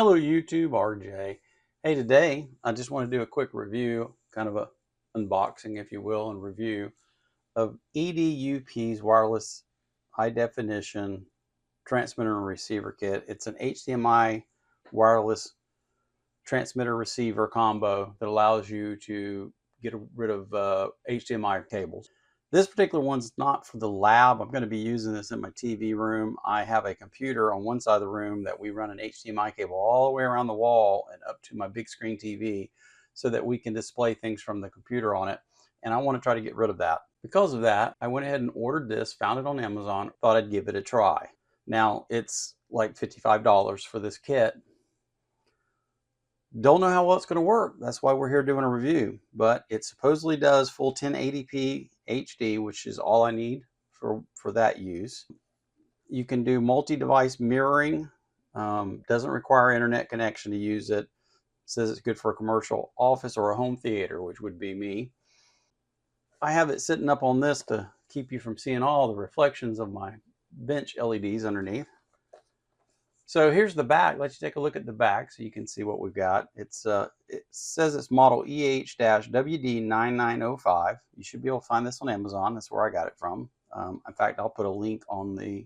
Hello YouTube, RJ. Hey, today I just want to do a quick review, kind of a unboxing, if you will, and review of EDUP's wireless high definition transmitter and receiver kit. It's an HDMI wireless transmitter receiver combo that allows you to get rid of HDMI cables. This particular one's not for the lab. I'm going to be using this in my TV room. I have a computer on one side of the room that we run an HDMI cable all the way around the wall and up to my big screen TV so that we can display things from the computer on it. And I want to try to get rid of that. Because of that, I went ahead and ordered this, found it on Amazon, thought I'd give it a try. Now, it's like $55 for this kit. Don't know how well it's going to work. That's why we're here doing a review. But it supposedly does full 1080p HD, which is all I need for that use. You can do multi-device mirroring. Doesn't require internet connection to use it. Says it's good for a commercial office or a home theater, which would be me. I have it sitting up on this to keep you from seeing all the reflections of my bench LEDs underneath. So here's the back. Let's take a look at the back so you can see what we've got. It says it's model EH-WD9905. You should be able to find this on Amazon. That's where I got it from. In fact, I'll put a link on the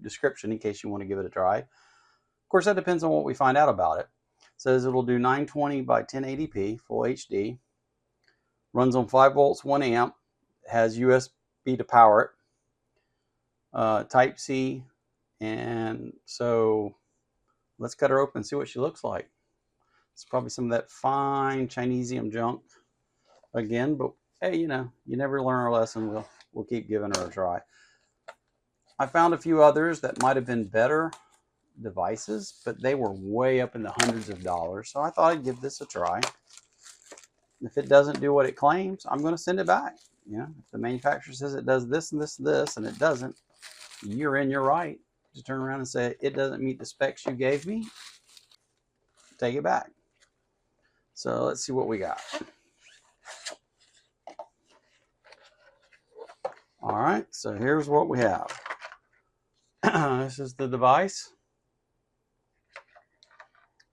description in case you want to give it a try. Of course, that depends on what we find out about it. It says it'll do 920 by 1080p, full HD. Runs on 5 volts, 1 amp. Has USB to power it. Type C. And so let's cut her open and see what she looks like. It's probably some of that fine Chinesium junk again, but hey, you never learn our lesson. We'll keep giving her a try. I found a few others that might have been better devices, but they were way up in the hundreds of dollars. So I thought I'd give this a try. If it doesn't do what it claims, I'm going to send it back. If the manufacturer says it does this and this and this, and it doesn't, you're in your right to turn around and say it doesn't meet the specs you gave me. Take it back. So let's see what we got. All right, so here's what we have. This is the device.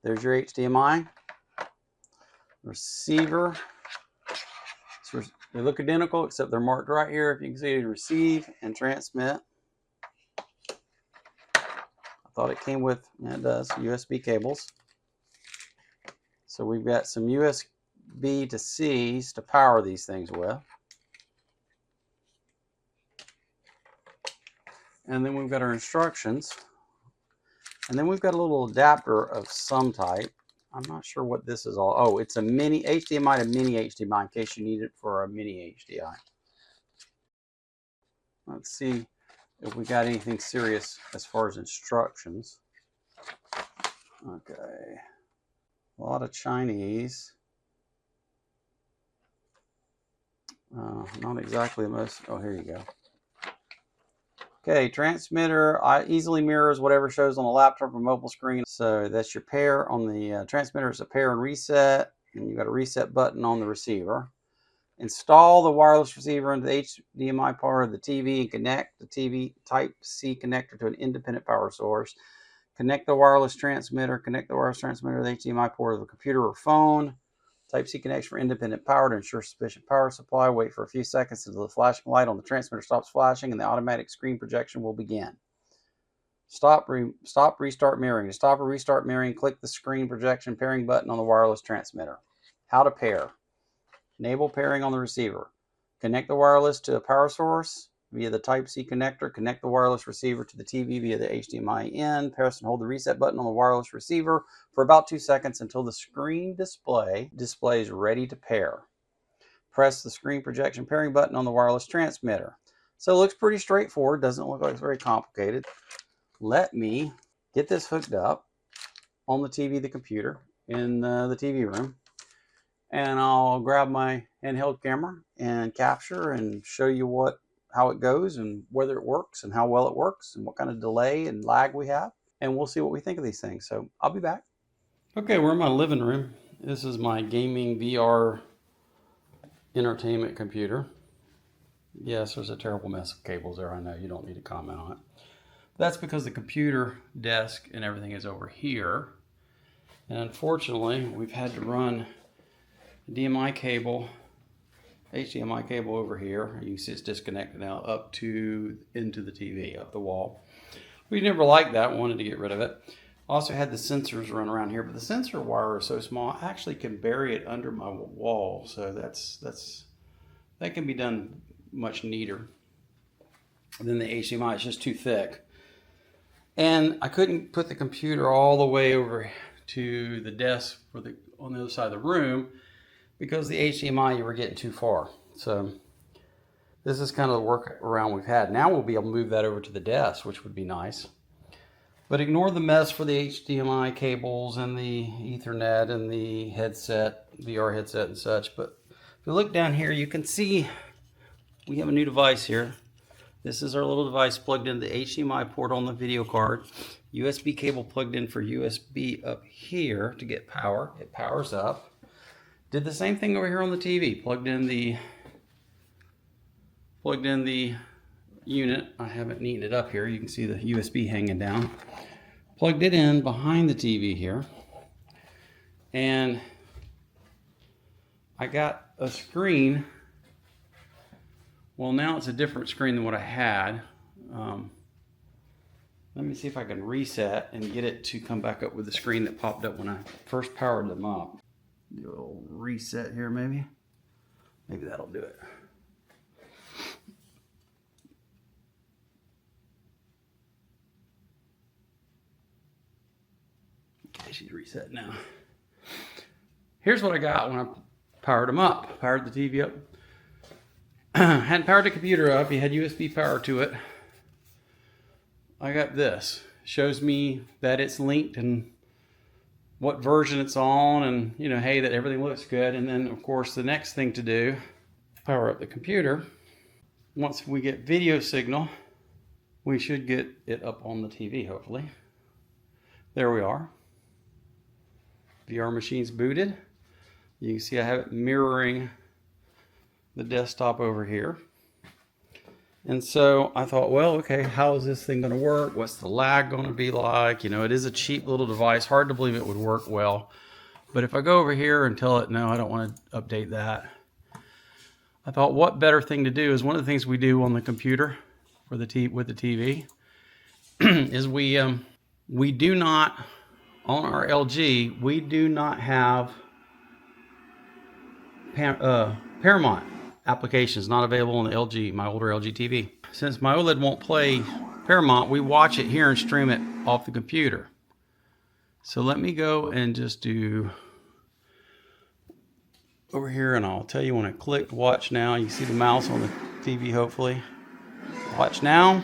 There's your HDMI receiver. So they look identical except they're marked right here. If you can see, receive and transmit. Thought it came with, and it does, USB cables. So we've got some USB to C's to power these things with. And then we've got our instructions. And then we've got a little adapter of some type. I'm not sure what this is all. Oh, it's a mini HDMI to mini HDMI in case you need it for a mini HDMI. Let's see if we got anything serious as far as instructions. Okay, a lot of Chinese. Not exactly the most. Oh, here you go. Okay, transmitter easily mirrors whatever shows on a laptop or mobile screen. So that's your pair on the transmitter. It's a pair and reset, and you've got a reset button on the receiver. Install the wireless receiver into the HDMI part of the TV and connect the TV Type-C connector to an independent power source. Connect the wireless transmitter. Connect the wireless transmitter to the HDMI port of the computer or phone. Type-C connection for independent power to ensure sufficient power supply. Wait for a few seconds until the flashing light on the transmitter stops flashing and the automatic screen projection will begin. Stop, restart mirroring. To stop or restart mirroring, click the screen projection pairing button on the wireless transmitter. How to pair. Enable pairing on the receiver. Connect the wireless to a power source via the Type-C connector. Connect the wireless receiver to the TV via the HDMI in. Press and hold the reset button on the wireless receiver for about 2 seconds until the screen displays ready to pair. Press the screen projection pairing button on the wireless transmitter. So it looks pretty straightforward. Doesn't look like it's very complicated. Let me get this hooked up on the TV, the computer, in the TV room. And I'll grab my handheld camera and capture and show you how it goes and whether it works and how well it works and what kind of delay and lag we have. And we'll see what we think of these things. So I'll be back. Okay, we're in my living room. This is my gaming VR entertainment computer. Yes, there's a terrible mess of cables there. I know you don't need to comment on it. That's because the computer desk and everything is over here. And unfortunately, we've had to run a HDMI cable over here. You can see it's disconnected now up to into the TV, up the wall. We never liked that, wanted to get rid of it. Also had the sensors run around here, but the sensor wire is so small, I actually can bury it under my wall. So that can be done much neater than the HDMI. It's just too thick. And I couldn't put the computer all the way over to the desk on the other side of the room because the HDMI, you were getting too far. So this is kind of the workaround we've had. Now we'll be able to move that over to the desk, which would be nice. But ignore the mess for the HDMI cables and the Ethernet and the headset, VR headset and such. But if you look down here, you can see we have a new device here. This is our little device plugged into the HDMI port on the video card. USB cable plugged in for USB up here to get power. It powers up. Did the same thing over here on the TV. Plugged in the unit. I haven't neatened it up here. You can see the USB hanging down. Plugged it in behind the TV here. And I got a screen. Well, now it's a different screen than what I had. Let me see if I can reset and get it to come back up with the screen that popped up when I first powered them up. Do a little reset here maybe. Maybe that'll do it. Okay, she's reset now. Here's what I got when I powered them up. Powered the TV up. Hadn't powered the computer up. You had USB power to it. I got this. Shows me that it's linked and what version it's on, and hey, that everything looks good. And then of course the next thing to do, power up the computer. Once we get video signal, we should get it up on the TV hopefully. There we are. VR machine's booted. You can see I have it mirroring the desktop over here. And so I thought, well, okay, how is this thing going to work? What's the lag going to be like? It is a cheap little device. Hard to believe it would work well. But if I go over here and tell it, no, I don't want to update that. I thought, what better thing to do is one of the things we do on the computer for with the TV is we do not, on our LG, we do not have Paramount applications not available on the LG, my older LG TV. Since my OLED won't play Paramount, we watch it here and stream it off the computer. So let me go and just do over here, and I'll tell you when I click watch now. You see the mouse on the TV hopefully. Watch now.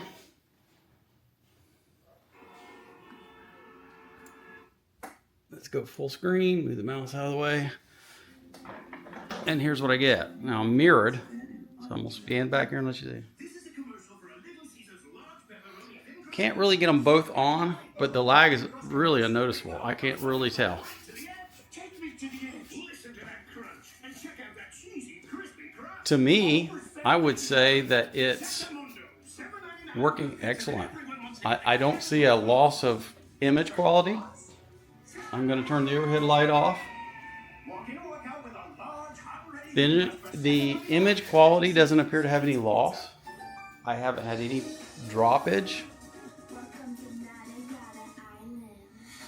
Let's go full screen, move the mouse out of the way. And here's what I get. Now I'm mirrored, so I'm going to span back here and let you see. Can't really get them both on, but the lag is really unnoticeable. I can't really tell. To me, I would say that it's working excellent. I don't see a loss of image quality. I'm going to turn the overhead light off. The image quality doesn't appear to have any loss. I haven't had any droppage.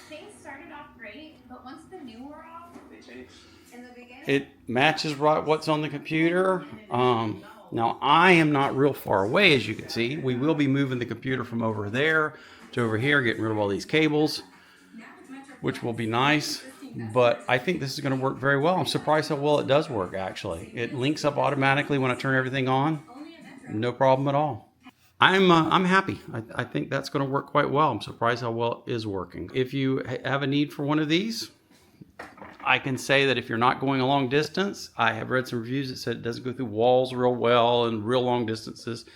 Things started off great, but once the new were off, in the beginning, it matches right what's on the computer. Now I am not real far away, as you can see. We will be moving the computer from over there to over here, getting rid of all these cables, which will be nice. But I think this is going to work very well. I'm surprised how well it does work, actually. It links up automatically when I turn everything on. No problem at all. I'm happy. I think that's going to work quite well. I'm surprised how well it is working. If you have a need for one of these, I can say that if you're not going a long distance, I have read some reviews that said it doesn't go through walls real well and real long distances.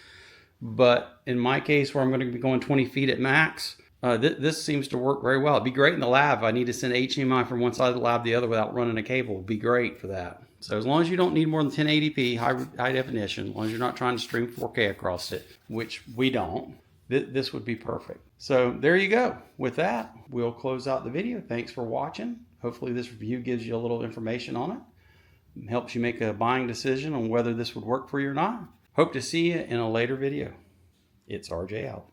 But in my case, where I'm going to be going 20 feet at max, this seems to work very well. It'd be great in the lab. I need to send HDMI from one side of the lab to the other without running a cable. It'd be great for that. So as long as you don't need more than 1080p high definition, as long as you're not trying to stream 4K across it, which we don't, this would be perfect. So there you go. With that, we'll close out the video. Thanks for watching. Hopefully this review gives you a little information on it and helps you make a buying decision on whether this would work for you or not. Hope to see you in a later video. It's RJ out.